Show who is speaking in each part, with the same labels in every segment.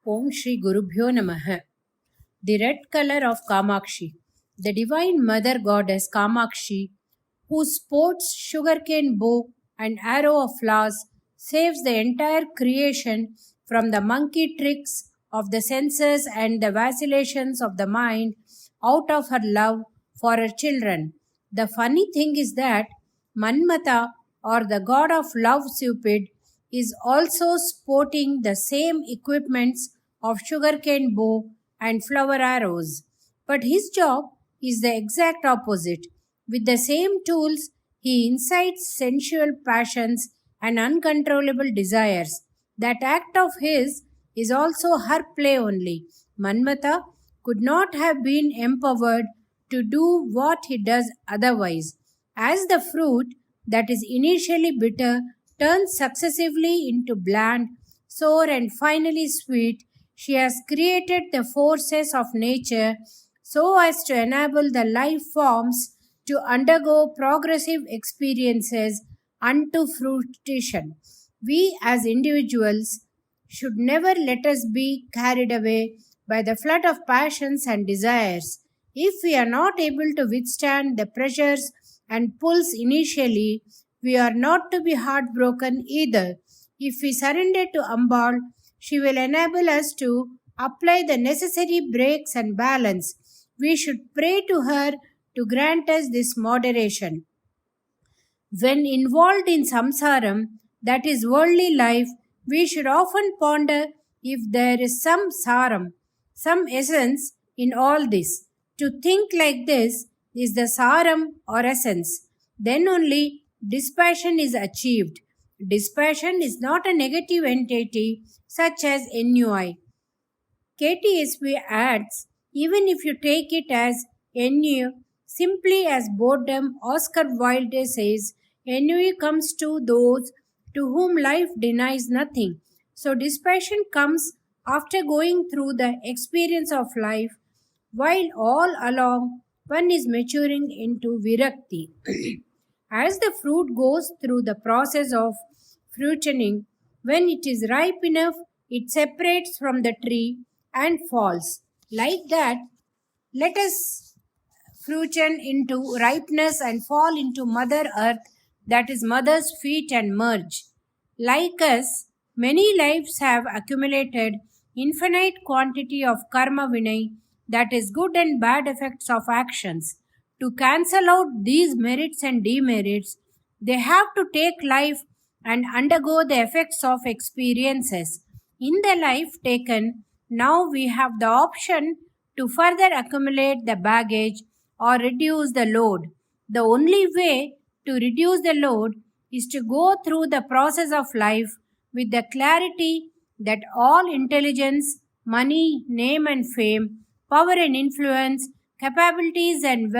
Speaker 1: Om Shri Gurubhyo Namaha. The red color of Kamakshi, the divine mother goddess Kamakshi, who sports sugarcane bow and arrow of flowers, saves the entire creation from the monkey tricks of the senses and the vacillations of the mind out of her love for her children. The funny thing is that Manmata, or the god of love Cupid, is also sporting the same equipments of sugarcane bow and flower arrows. But his job is the exact opposite. With the same tools, he incites sensual passions and uncontrollable desires. That act of his is also her play only. Manmata could not have been empowered to do what he does otherwise. As the fruit that is initially bitter turns successively into bland, sour, and finally sweet, she has created the forces of nature so as to enable the life forms to undergo progressive experiences unto fruition. We as individuals should never let us be carried away by the flood of passions and desires. If we are not able to withstand the pressures and pulls initially, we are not to be heartbroken either. If we surrender to Ambal, she will enable us to apply the necessary brakes and balance. We should pray to her to grant us this moderation. When involved in samsaram, that is worldly life, we should often ponder if there is some saram, some essence in all this. To think like this is the saram or essence. Then only dispassion is achieved. Dispassion is not a negative entity such as ennui. KTSV adds, even if you take it as ennui, simply as boredom, Oscar Wilde says, ennui comes to those to whom life denies nothing. So dispassion comes after going through the experience of life, while all along one is maturing into virakti. As the fruit goes through the process of fruitioning, when it is ripe enough, it separates from the tree and falls. Like that, let us fruition into ripeness and fall into Mother Earth, that is Mother's feet, and merge. Like us, many lives have accumulated infinite quantity of karma vinay, that is good and bad effects of actions. To cancel out these merits and demerits, they have to take life and undergo the effects of experiences. In the life taken, now we have the option to further accumulate the baggage or reduce the load. The only way to reduce the load is to go through the process of life with the clarity that all intelligence, money, name and fame, power and influence, capabilities and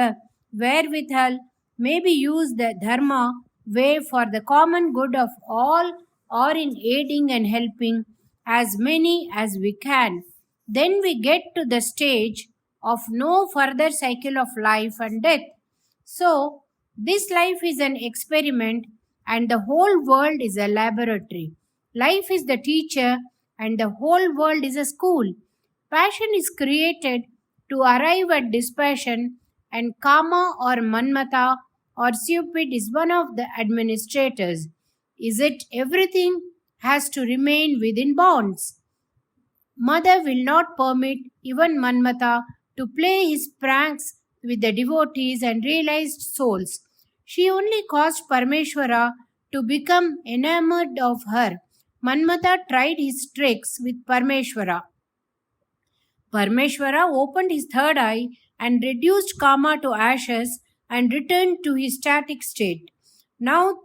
Speaker 1: wherewithal may be used the dharma way for the common good of all or in aiding and helping as many as we can. Then we get to the stage of no further cycle of life and death. So, this life is an experiment and the whole world is a laboratory. Life is the teacher and the whole world is a school. Passion is created to arrive at dispassion, and Kama or Manmata or Cupid is one of the administrators. Is it everything has to remain within bounds? Mother will not permit even Manmata to play his pranks with the devotees and realized souls. She only caused Parmeshwara to become enamored of her. Manmata tried his tricks with Parmeshwara. Parmeshwara opened his third eye and reduced Kama to ashes and returned to his static state. Now,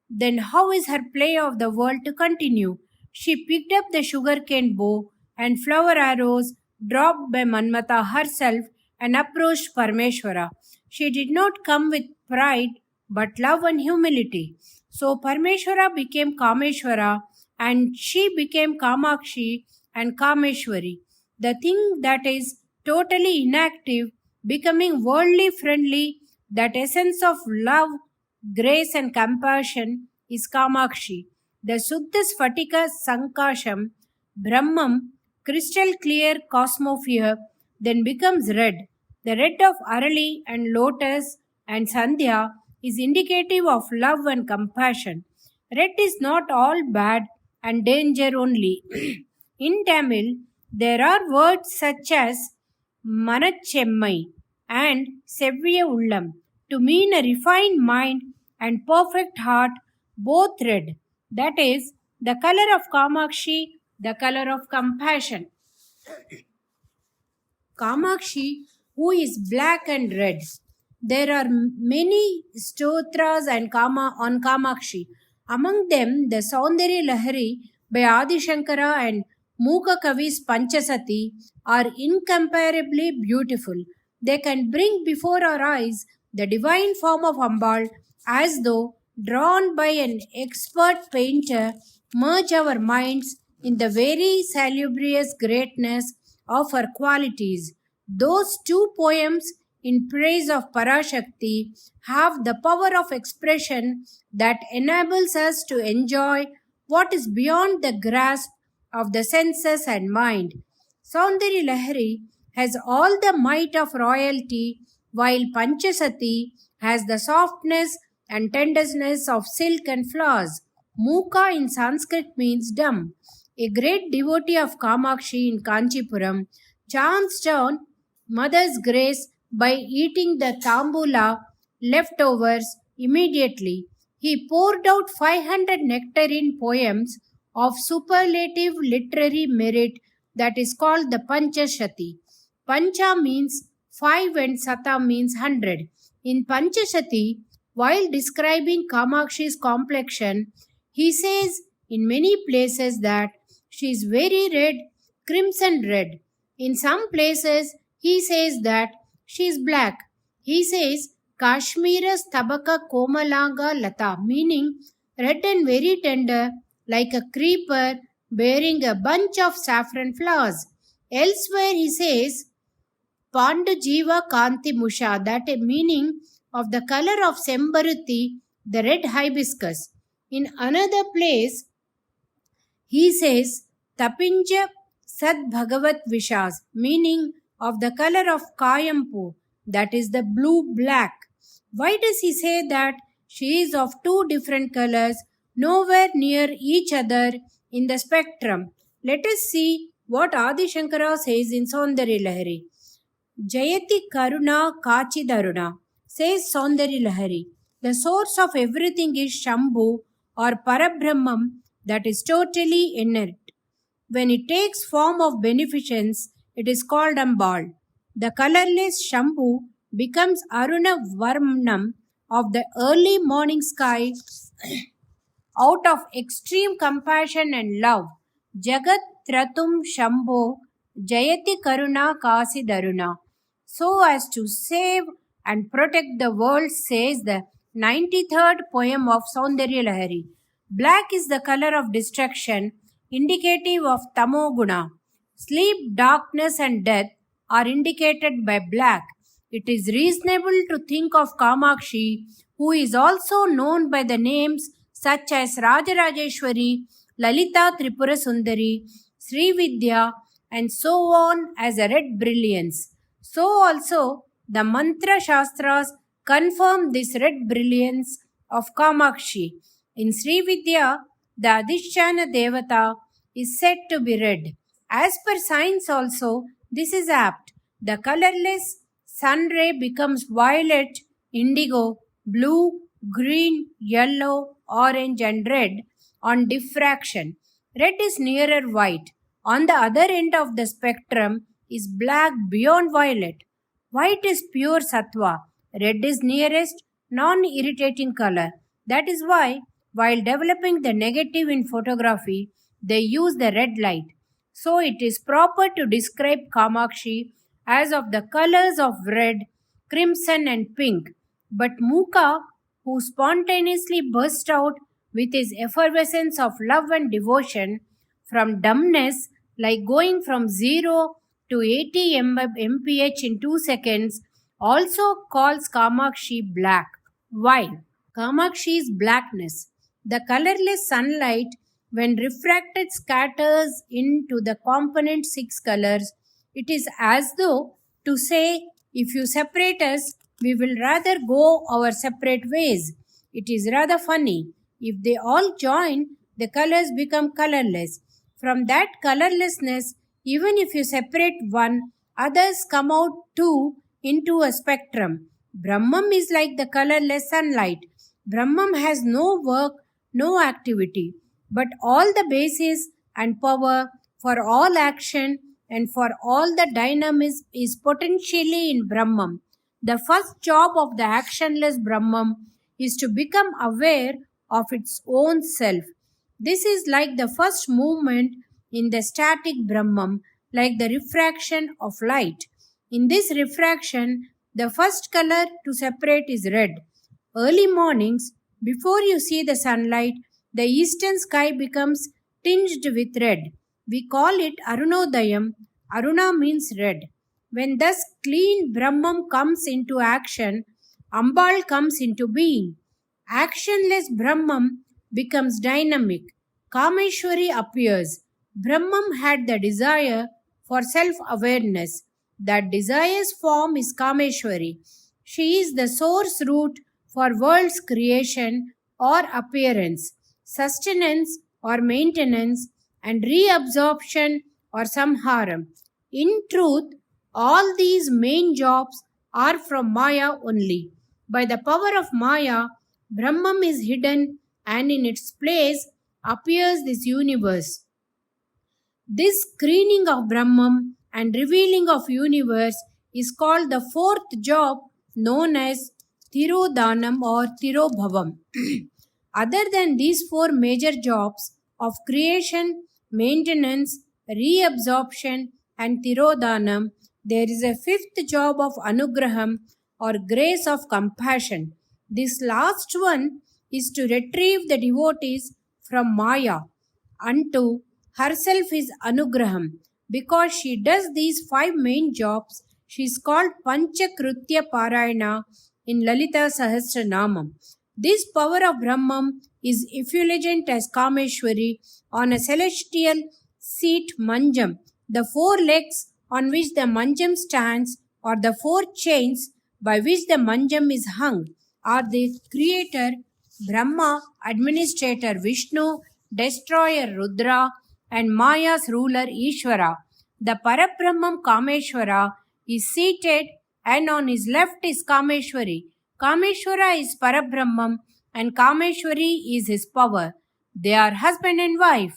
Speaker 1: then, how is her play of the world to continue? She picked up the sugarcane bow and flower arrows dropped by Manmata herself and approached Parmeshwara. She did not come with pride but love and humility. So Parmeshwara became Kameshwara and she became Kamakshi and Kameshwari. The thing that is totally inactive becoming worldly friendly, that essence of love, grace and compassion is Kamakshi. The Suddha Sphatika Sankasham, Brahmam, crystal clear cosmosphere, then becomes red. The red of Arali and Lotus and Sandhya is indicative of love and compassion. Red is not all bad and danger only. In Tamil, there are words such as Manachemmai and Sevviya Ullam to mean a refined mind and perfect heart, both red. That is, the color of Kamakshi, the color of compassion. Kamakshi, who is black and red. There are many stotras and on Kamakshi. Among them, the Saundarya Lahari by Adi Shankara and Mukha Kavi's Panchasati are incomparably beautiful. They can bring before our eyes the divine form of Ambal as though drawn by an expert painter, merge our minds in the very salubrious greatness of her qualities. Those two poems in praise of Parashakti have the power of expression that enables us to enjoy what is beyond the grasp of the senses and mind. Saundarya Lahari has all the might of royalty, while Panchasati has the softness and tenderness of silk and flowers. Mukha in Sanskrit means dumb. A great devotee of Kamakshi in Kanchipuram chanced down Mother's grace by eating the tambula leftovers immediately. He poured out 500 nectarine poems of superlative literary merit that is called the Panchashati. Pancha means 5 and Sata means 100. In Panchashati, while describing Kamakshi's complexion, he says in many places that she is very red, crimson red. In some places, he says that she is black. He says Kashmira Stabaka Komalaga Lata, meaning red and very tender, like a creeper bearing a bunch of saffron flowers. Elsewhere, he says Pandu Jiva Kanti Musha, that a meaning of the color of Sembaruti, the red hibiscus. In another place, he says Tapinja Sad Bhagavat Vishas, meaning of the color of Kayampu, that is the blue-black. Why does he say that she is of two different colors, nowhere near each other in the spectrum? Let us see what Adi Shankara says in Saundarya Lahari. Jayati Karuna Kachidaruna, says Saundarya Lahari. The source of everything is Shambhu or Parabrahmam, that is totally inert. When it takes form of beneficence, it is called Ambal. The colorless Shambhu becomes Aruna Varmanam of the early morning sky out of extreme compassion and love. Jagat Tratum Shambho Jayati Karuna Kasi Daruna. So as to save and protect the world, says the 93rd poem of Saundarya Lahari. Black is the color of destruction, indicative of Tamoguna. Sleep, darkness and death are indicated by black. It is reasonable to think of Kamakshi, who is also known by the names such as Rajarajeshwari, Lalita Tripura Sundari, Sri Vidya, and so on, as a red brilliance. So also the Mantra Shastras confirm this red brilliance of Kamakshi. In Sri Vidya, the Adhisthana Devata is said to be red. As per science also, this is apt. The colorless sun ray becomes violet, indigo, blue, green, yellow, orange and red on diffraction. Red is nearer white. On the other end of the spectrum is black beyond violet. White is pure sattva. Red is nearest non-irritating color. That is why, while developing the negative in photography, they use the red light. So it is proper to describe Kamakshi as of the colors of red, crimson and pink. But Mukha, who spontaneously burst out with his effervescence of love and devotion from dumbness, like going from 0 to 80 mph in 2 seconds, also calls Kamakshi black. Why? Kamakshi's blackness. The colorless sunlight when refracted scatters into the component 6 colors. It is as though to say, if you separate us, we will rather go our separate ways. It is rather funny. If they all join, the colors become colorless. From that colorlessness, even if you separate one, others come out too into a spectrum. Brahman is like the colorless sunlight. Brahman has no work, no activity, but all the basis and power for all action and for all the dynamism is potentially in Brahman. The first job of the actionless Brahman is to become aware of its own self. This is like the first movement in the static Brahman, like the refraction of light. In this refraction, the first color to separate is red. Early mornings, before you see the sunlight, the eastern sky becomes tinged with red. We call it Arunodayam. Aruna means red. When thus clean Brahman comes into action, Ambal comes into being. Actionless Brahman becomes dynamic. Kameshwari appears. Brahman had the desire for self-awareness. That desire's form is Kameshwari. She is the source root for world's creation or appearance, sustenance or maintenance, and reabsorption or samharam. In truth, all these main jobs are from Maya only. By the power of Maya, Brahman is hidden and in its place appears this universe. This screening of Brahman and revealing of universe is called the fourth job known as Thirodhanam or Tirobhavam. Other than these four major jobs of creation, maintenance, reabsorption and Tirodhanam, there is a fifth job of Anugraham or grace of compassion. This last one is to retrieve the devotees from Maya unto herself is Anugraham. Because she does these five main jobs, she is called Panchakritya Parayana in Lalita Sahasranamam. This power of Brahman is effulgent as Kameshwari on a celestial seat Manjam. The four legs on which the Manjam stands or the four chains by which the Manjam is hung are the creator Brahma, administrator Vishnu, destroyer Rudra, and Maya's ruler Ishvara. The Parabrahman Kameshwara is seated and on his left is Kameshwari. Kameshwara is Parabrahman and Kameshwari is his power. They are husband and wife.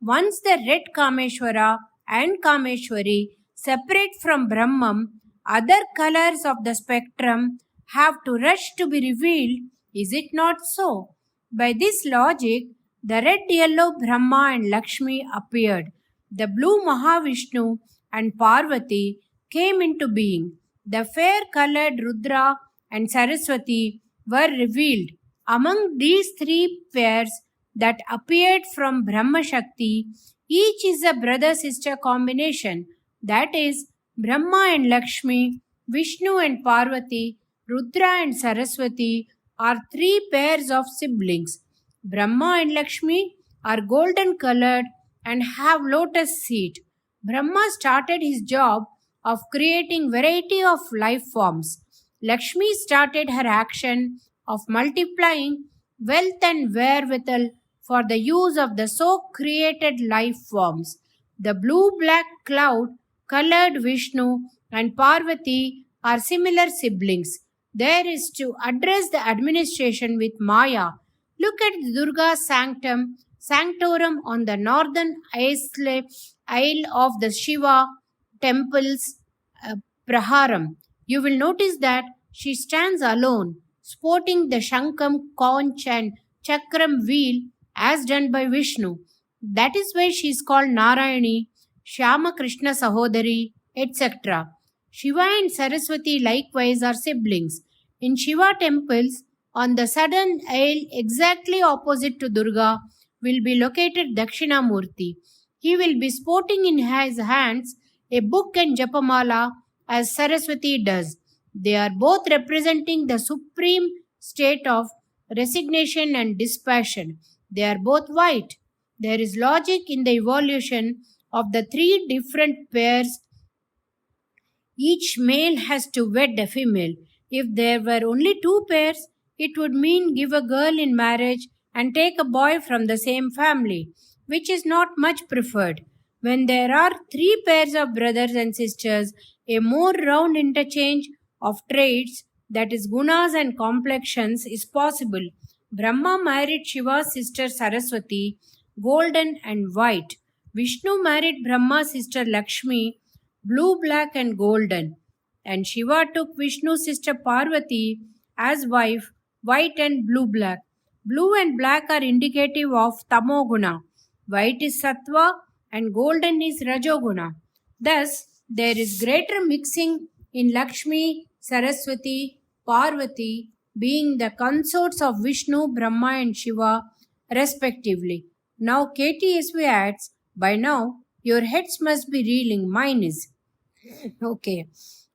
Speaker 1: Once the red Kameshwara and Kameshwari separate from Brahman, other colors of the spectrum have to rush to be revealed. Is it not so? By this logic, the red-yellow Brahma and Lakshmi appeared. The blue Mahavishnu and Parvati came into being. The fair-colored Rudra and Saraswati were revealed. Among these three pairs that appeared from Brahma Shakti, each is a brother-sister combination. That is, Brahma and Lakshmi, Vishnu and Parvati, Rudra and Saraswati are three pairs of siblings. Brahma and Lakshmi are golden colored and have lotus seed. Brahma started his job of creating variety of life forms. Lakshmi started her action of multiplying wealth and wherewithal for the use of the so created life forms. The blue-black cloud colored Vishnu and Parvati are similar siblings. There is to address the administration with Maya. Look at Durga's sanctorum on the northern aisle of the Shiva temple's praharam. You will notice that she stands alone, sporting the Shankam, conch and Chakram wheel as done by Vishnu. That is why she is called Narayani, Shyama Krishna Sahodari, etc. Shiva and Saraswati likewise are siblings. In Shiva temples, on the southern aisle exactly opposite to Durga will be located Dakshinamurti. He will be sporting in his hands a book and Japamala as Saraswati does. They are both representing the supreme state of resignation and dispassion. They are both white. There is logic in the evolution of the three different pairs. Each male has to wed a female. If there were only two pairs, it would mean give a girl in marriage and take a boy from the same family, which is not much preferred. When there are three pairs of brothers and sisters, a more round interchange of traits, that is, gunas and complexions, is possible. Brahma married Shiva's sister Saraswati, golden and white. Vishnu married Brahma's sister Lakshmi, blue, black, and golden. And Shiva took Vishnu's sister Parvati as wife, white and blue black. Blue and black are indicative of Tamoguna. White is Sattva and golden is Rajoguna. Thus, there is greater mixing in Lakshmi, Saraswati, Parvati, being the consorts of Vishnu, Brahma, and Shiva, respectively. Now, KTSV adds, by now, your heads must be reeling. Mine is. Okay.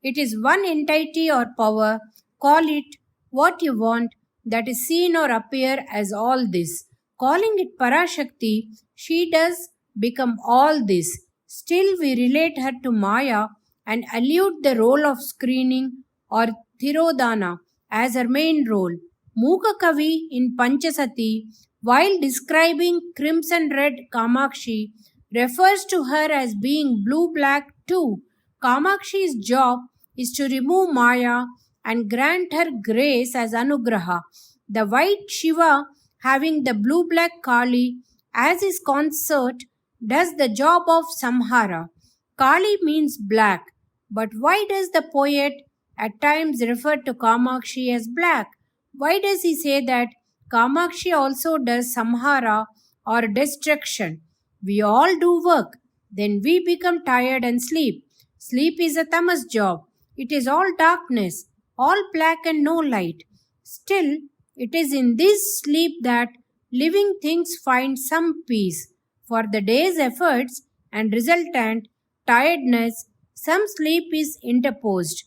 Speaker 1: It is one entity or power, call it what you want, that is seen or appear as all this. Calling it Parashakti, she does become all this. Still, we relate her to Maya and allude the role of screening or Thirodana as her main role. Mukha Kavi in Panchasati, while describing crimson red Kamakshi, refers to her as being blue-black too. Kamakshi's job is to remove Maya and grant her grace as Anugraha. The white Shiva, having the blue-black Kali as his consort, does the job of Samhara. Kali means black, but why does the poet at times refer to Kamakshi as black? Why does he say that Kamakshi also does Samhara or destruction? We all do work, then we become tired and sleep. Sleep is a tamas job. It is all darkness, all black and no light. Still, it is in this sleep that living things find some peace. For the day's efforts and resultant tiredness, some sleep is interposed.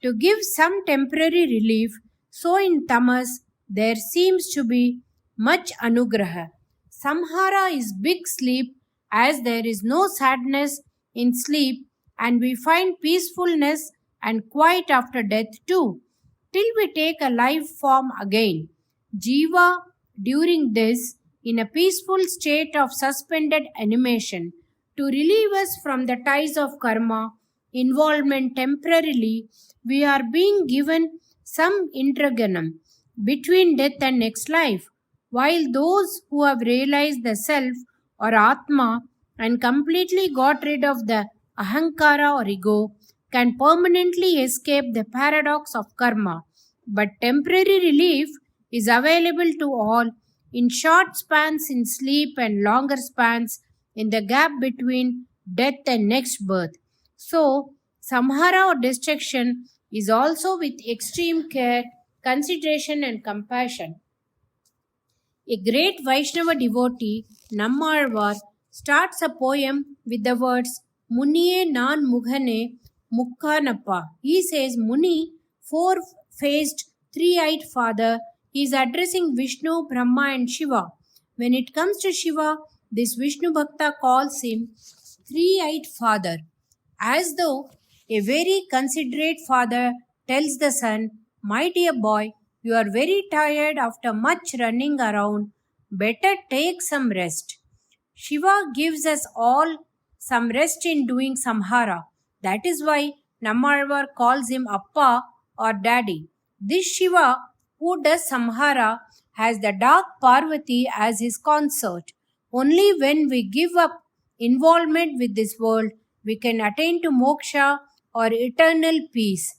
Speaker 1: To give some temporary relief, so in tamas there seems to be much anugraha. Samhara is big sleep, as there is no sadness in sleep, and we find peacefulness and quiet after death too, till we take a life form again. Jiva, during this, in a peaceful state of suspended animation, to relieve us from the ties of karma, involvement temporarily, we are being given some intraganam between death and next life, while those who have realized the self or Atma and completely got rid of the ahankara or ego can permanently escape the paradox of karma. But temporary relief is available to all in short spans in sleep and longer spans in the gap between death and next birth. So, samhara or destruction is also with extreme care, consideration, and compassion. A great Vaishnava devotee, Nammalvar, starts a poem with the words Muniye Nan Mughane Mukkanappa. He says Muni, four-faced, three-eyed father, he is addressing Vishnu, Brahma, and Shiva. When it comes to Shiva, this Vishnu Bhakta calls him three-eyed father, as though a very considerate father tells the son, my dear boy, you are very tired after much running around. Better take some rest. Shiva gives us all some rest in doing samhara. That is why Nammalvar calls him Appa or Daddy. This Shiva who does samhara has the dark Parvati as his consort. Only when we give up involvement with this world, we can attain to moksha or eternal peace.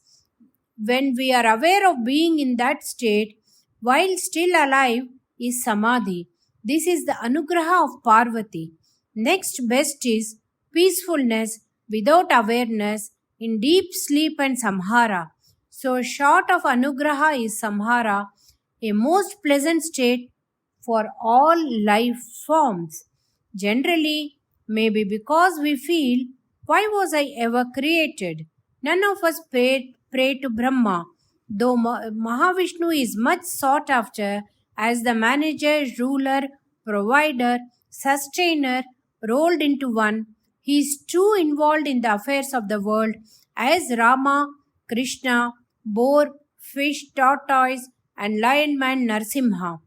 Speaker 1: When we are aware of being in that state, while still alive, is samadhi. This is the anugraha of Parvati. Next best is peacefulness without awareness in deep sleep and samhara. So short of anugraha is samhara, a most pleasant state for all life forms. Generally, maybe because we feel, why was I ever created? None of us pray to Brahma, though Mahavishnu is much sought after as the manager, ruler, provider, sustainer rolled into one. He is too involved in the affairs of the world as Rama, Krishna, boar, fish, tortoise, and lion man Narsimha.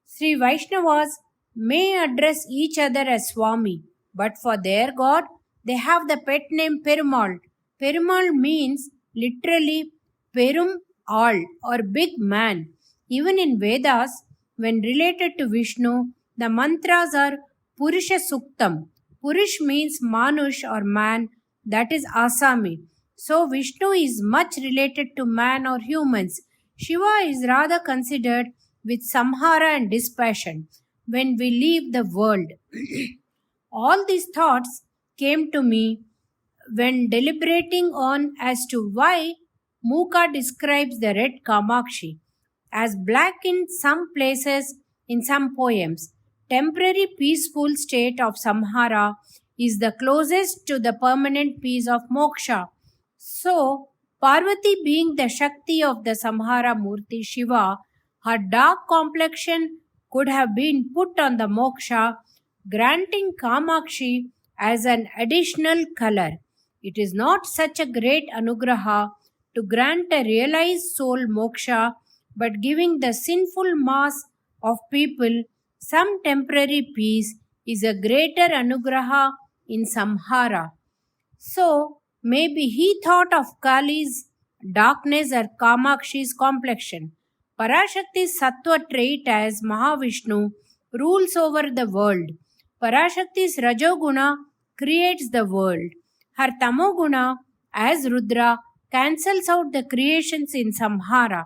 Speaker 1: Sri Vaishnavas may address each other as Swami, but for their god, they have the pet name Perumal. Perumal means literally Perum all or big man. Even in Vedas, when related to Vishnu, the mantras are Purusha Suktam. Purush means Manush or man, that is Asami. So Vishnu is much related to man or humans. Shiva is rather considered with samhara and dispassion when we leave the world. All these thoughts came to me when deliberating on as to why Muka describes the red Kamakshi as black in some places in some poems. Temporary peaceful state of samhara is the closest to the permanent peace of moksha. So, Parvati being the Shakti of the Samhara Murti Shiva, her dark complexion could have been put on the moksha, granting Kamakshi as an additional color. It is not such a great anugraha to grant a realized soul moksha, but giving the sinful mass of people some temporary peace is a greater anugraha in samhara. So, maybe he thought of Kali's darkness or Kamakshi's complexion. Parashakti's sattva trait as Mahavishnu rules over the world. Parashakti's rajoguna creates the world. Her tamoguna as Rudra cancels out the creations in samhara.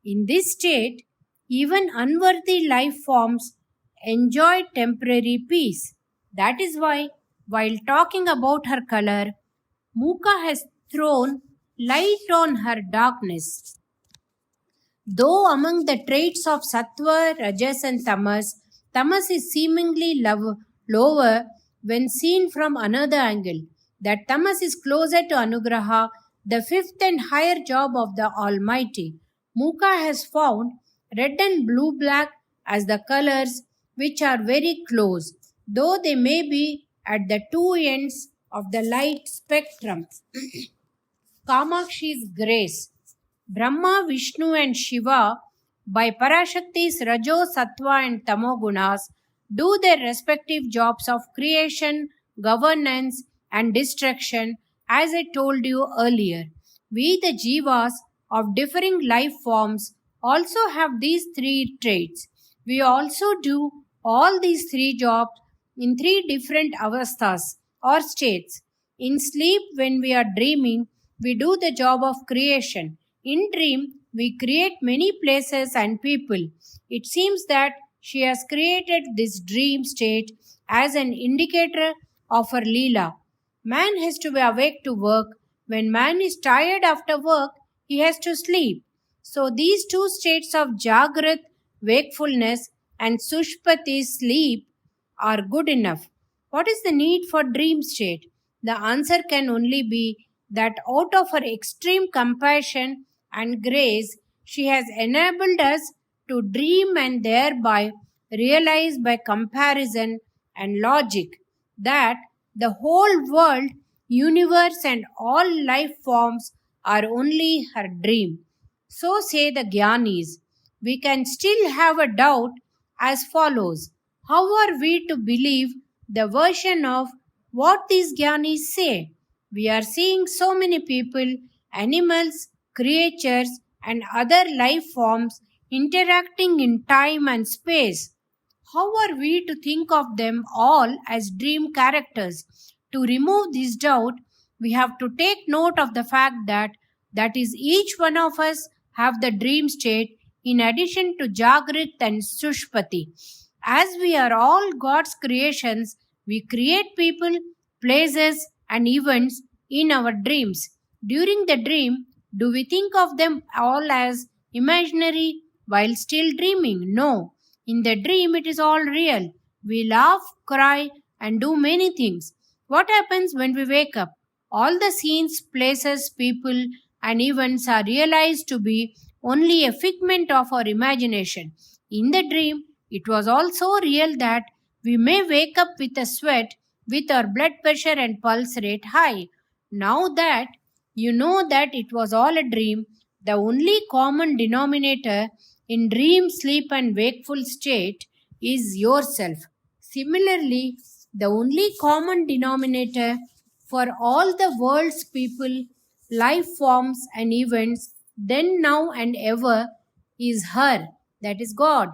Speaker 1: In this state, even unworthy life forms enjoy temporary peace. That is why, while talking about her color, Muka has thrown light on her darkness. Though among the traits of Sattva, Rajas, and Tamas, Tamas is seemingly lower when seen from another angle. That Tamas is closer to Anugraha, the fifth and higher job of the Almighty. Muka has found red and blue black as the colors which are very close, though they may be at the two ends of the light spectrum. Kamakshi's grace. Brahma, Vishnu, and Shiva, by Parashakti's Rajo, Sattva, and Tamogunas, do their respective jobs of creation, governance, and destruction, as I told you earlier. We, the Jivas of differing life forms, also have these three traits. We also do all these three jobs in three different avasthas or states. In sleep, when we are dreaming, we do the job of creation. In dream, we create many places and people. It seems that she has created this dream state as an indicator of her Leela. Man has to be awake to work. When man is tired after work, he has to sleep. So these two states of Jagrat, wakefulness, and Sushpati, sleep, are good enough. What is the need for dream state? The answer can only be that out of her extreme compassion and grace, she has enabled us to dream and thereby realize by comparison and logic that the whole world, universe, and all life forms are only her dream. So say the Gyanis. We can still have a doubt as follows. How are we to believe the version of what these Gyanis say? We are seeing so many people, animals, creatures, and other life forms interacting in time and space. How are we to think of them all as dream characters? To remove this doubt, we have to take note of the fact that is each one of us have the dream state in addition to Jagrit and Sushpati. As we are all God's creations, we create people, places, and events in our dreams. During the dream, do we think of them all as imaginary while still dreaming? No. In the dream, it is all real. We laugh, cry, and do many things. What happens when we wake up? All the scenes, places, people, and events are realized to be only a figment of our imagination. In the dream, it was also real that We may wake up with a sweat, with our blood pressure and pulse rate high. Now that you know that it was all a dream, the only common denominator in dream, sleep, and wakeful state is yourself. Similarly, the only common denominator for all the world's people, life forms, and events, then, now, and ever, is her, that is God.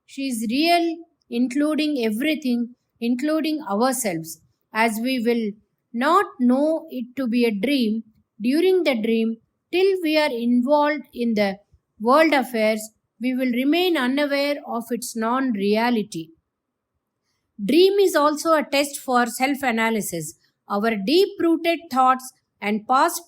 Speaker 1: She is real, including everything, including ourselves, as we will not know it to be a dream during the dream till we are involved in the world affairs, we will remain unaware of its non reality. Dream is also a test for self analysis. Our deep rooted thoughts and past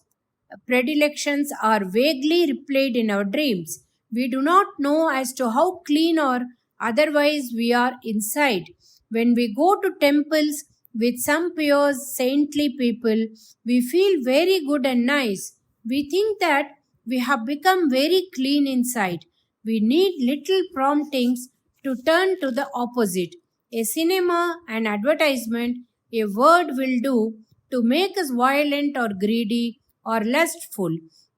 Speaker 1: predilections are vaguely replayed in our dreams. We do not know as to how clean or otherwise we are inside. When we go to temples with some pious, saintly people, we feel very good and nice. We think that we have become very clean inside. We need little promptings to turn to the opposite. A cinema, an advertisement, a word will do to make us violent or greedy or lustful.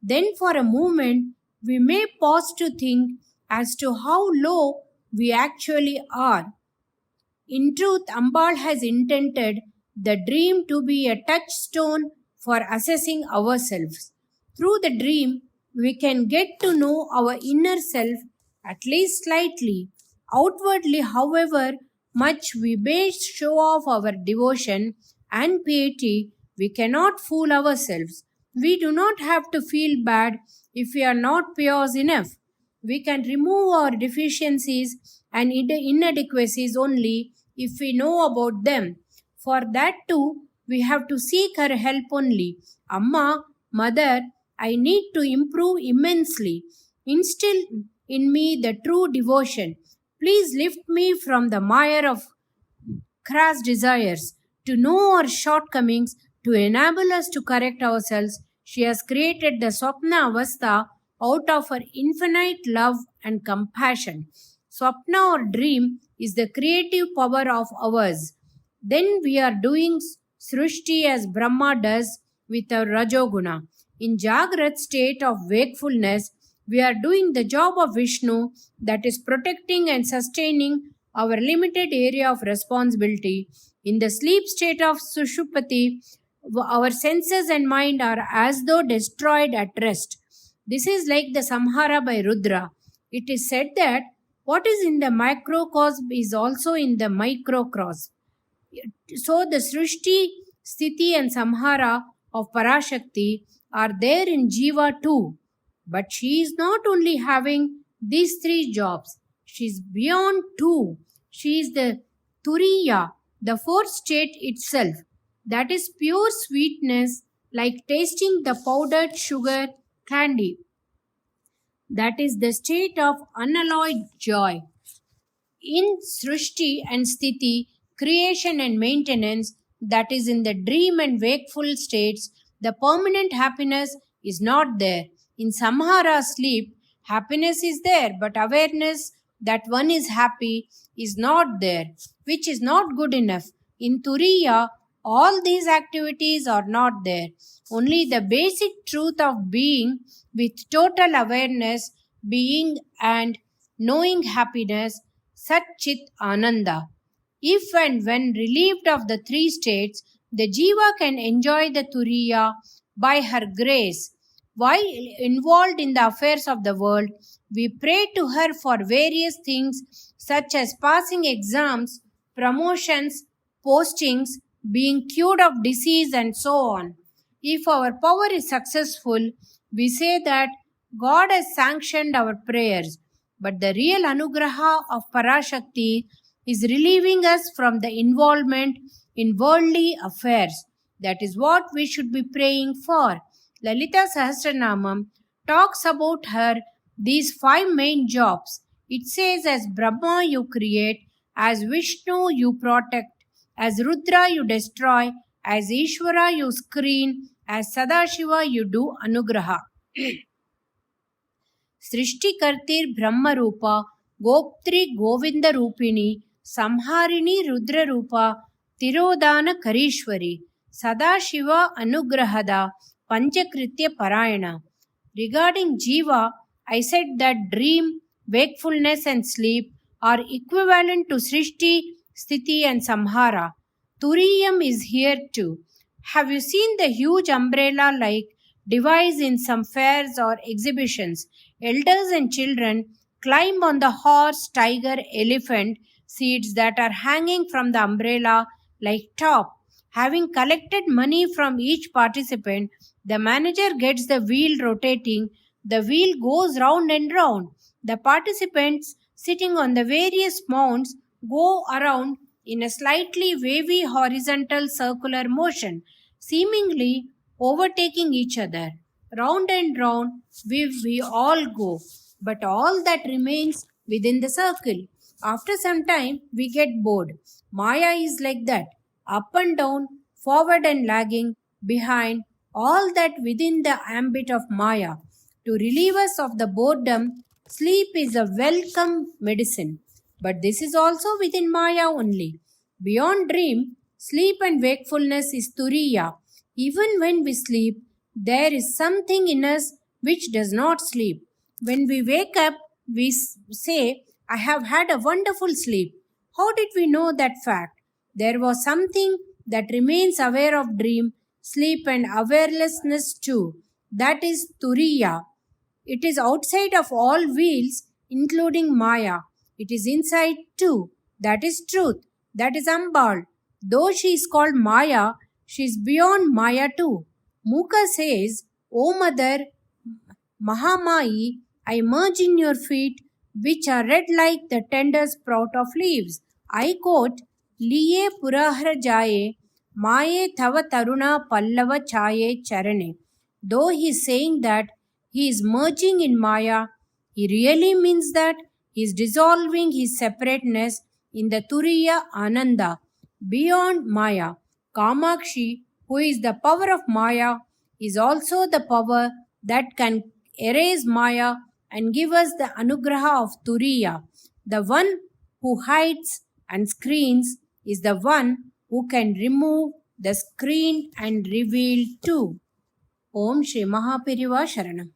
Speaker 1: Then, for a moment, we may pause to think as to how low we actually are. In truth, Ambal has intended the dream to be a touchstone for assessing ourselves. Through the dream, we can get to know our inner self at least slightly. Outwardly, however much we may show off our devotion and piety, we cannot fool ourselves. We do not have to feel bad if we are not pious enough. We can remove our deficiencies and inadequacies only if we know about them. For that too, we have to seek her help only. Amma, Mother, I need to improve immensely. Instill in me the true devotion. Please lift me from the mire of crass desires. To know our shortcomings, to enable us to correct ourselves, she has created the Swapna Avastha out of her infinite love and compassion. Swapna or dream is the creative power of ours. Then we are doing Srushti as Brahma does with our Rajoguna. In Jagrat state of wakefulness, we are doing the job of Vishnu, that is protecting and sustaining our limited area of responsibility. In the sleep state of Sushupati, our senses and mind are as though destroyed at rest. This is like the Samhara by Rudra. It is said that what is in the microcosm is also in the microcosm. So the Srishti, Sthiti and Samhara of Parashakti are there in Jiva too. But she is not only having these three jobs, she is beyond two. She is the Turiya, the fourth state itself. That is pure sweetness, like tasting the powdered sugar candy. That is the state of unalloyed joy. In Srishti and Sthiti, creation and maintenance, that is in the dream and wakeful states, the permanent happiness is not there. In Samhara sleep, happiness is there, but awareness that one is happy is not there, which is not good enough. In Turiya, all these activities are not there. Only the basic truth of being with total awareness, being and knowing happiness, Sat Chit Ananda. If and when relieved of the three states, the Jiva can enjoy the Turiya by her grace. While involved in the affairs of the world, we pray to her for various things such as passing exams, promotions, postings, being cured of disease, and so on. If our power is successful, we say that God has sanctioned our prayers. But the real anugraha of Parashakti is relieving us from the involvement in worldly affairs. That is what we should be praying for. Lalita Sahasranamam talks about her these five main jobs. It says, as Brahma you create, as Vishnu you protect, as Rudra you destroy, as Ishvara you screen, as Sadashiva you do anugraha. Srishti Kartir Brahma Rupa, Goptri Govinda Rupini, Samharini Rudrarupa Tirodana Karishwari Sadashiva Anugrahada Panchakritya Parayana. Regarding Jiva, I said that dream, wakefulness and sleep are equivalent to Srishti, Sthiti and Samhara. Turiyam is here too. Have you seen the huge umbrella-like device in some fairs or exhibitions? Elders and children climb on the horse, tiger, elephant seats that are hanging from the umbrella like top. Having collected money from each participant, the manager gets the wheel rotating. The wheel goes round and round. The participants sitting on the various mounts go around in a slightly wavy horizontal circular motion, seemingly overtaking each other. Round and round we all go, but all that remains within the circle. After some time, we get bored. Maya is like that, up and down, forward and lagging, behind, all that within the ambit of Maya. To relieve us of the boredom, sleep is a welcome medicine. But this is also within Maya only. Beyond dream, sleep and wakefulness is Turiya. Even when we sleep, there is something in us which does not sleep. When we wake up, we say, I have had a wonderful sleep. How did we know that fact? There was something that remains aware of dream, sleep and awarelessness too. That is Turiya. It is outside of all wheels, including Maya. It is inside too. That is truth. That is Ambal. Though she is called Maya, she is beyond Maya too. Muka says, O Mother Mahamai, I merge in your feet, which are red like the tender sprout of leaves. I quote, Liye Purahara Jaye, Maye Tava Taruna Pallava Chaye Charane. Though he is saying that he is merging in Maya, he really means that he is dissolving his separateness in the Turiya Ananda, beyond Maya. Kamakshi, who is the power of Maya, is also the power that can erase Maya and give us the Anugraha of Turiya. The one who hides and screens is the one who can remove the screen and reveal too. Om Shri Mahapiriva Sharanam.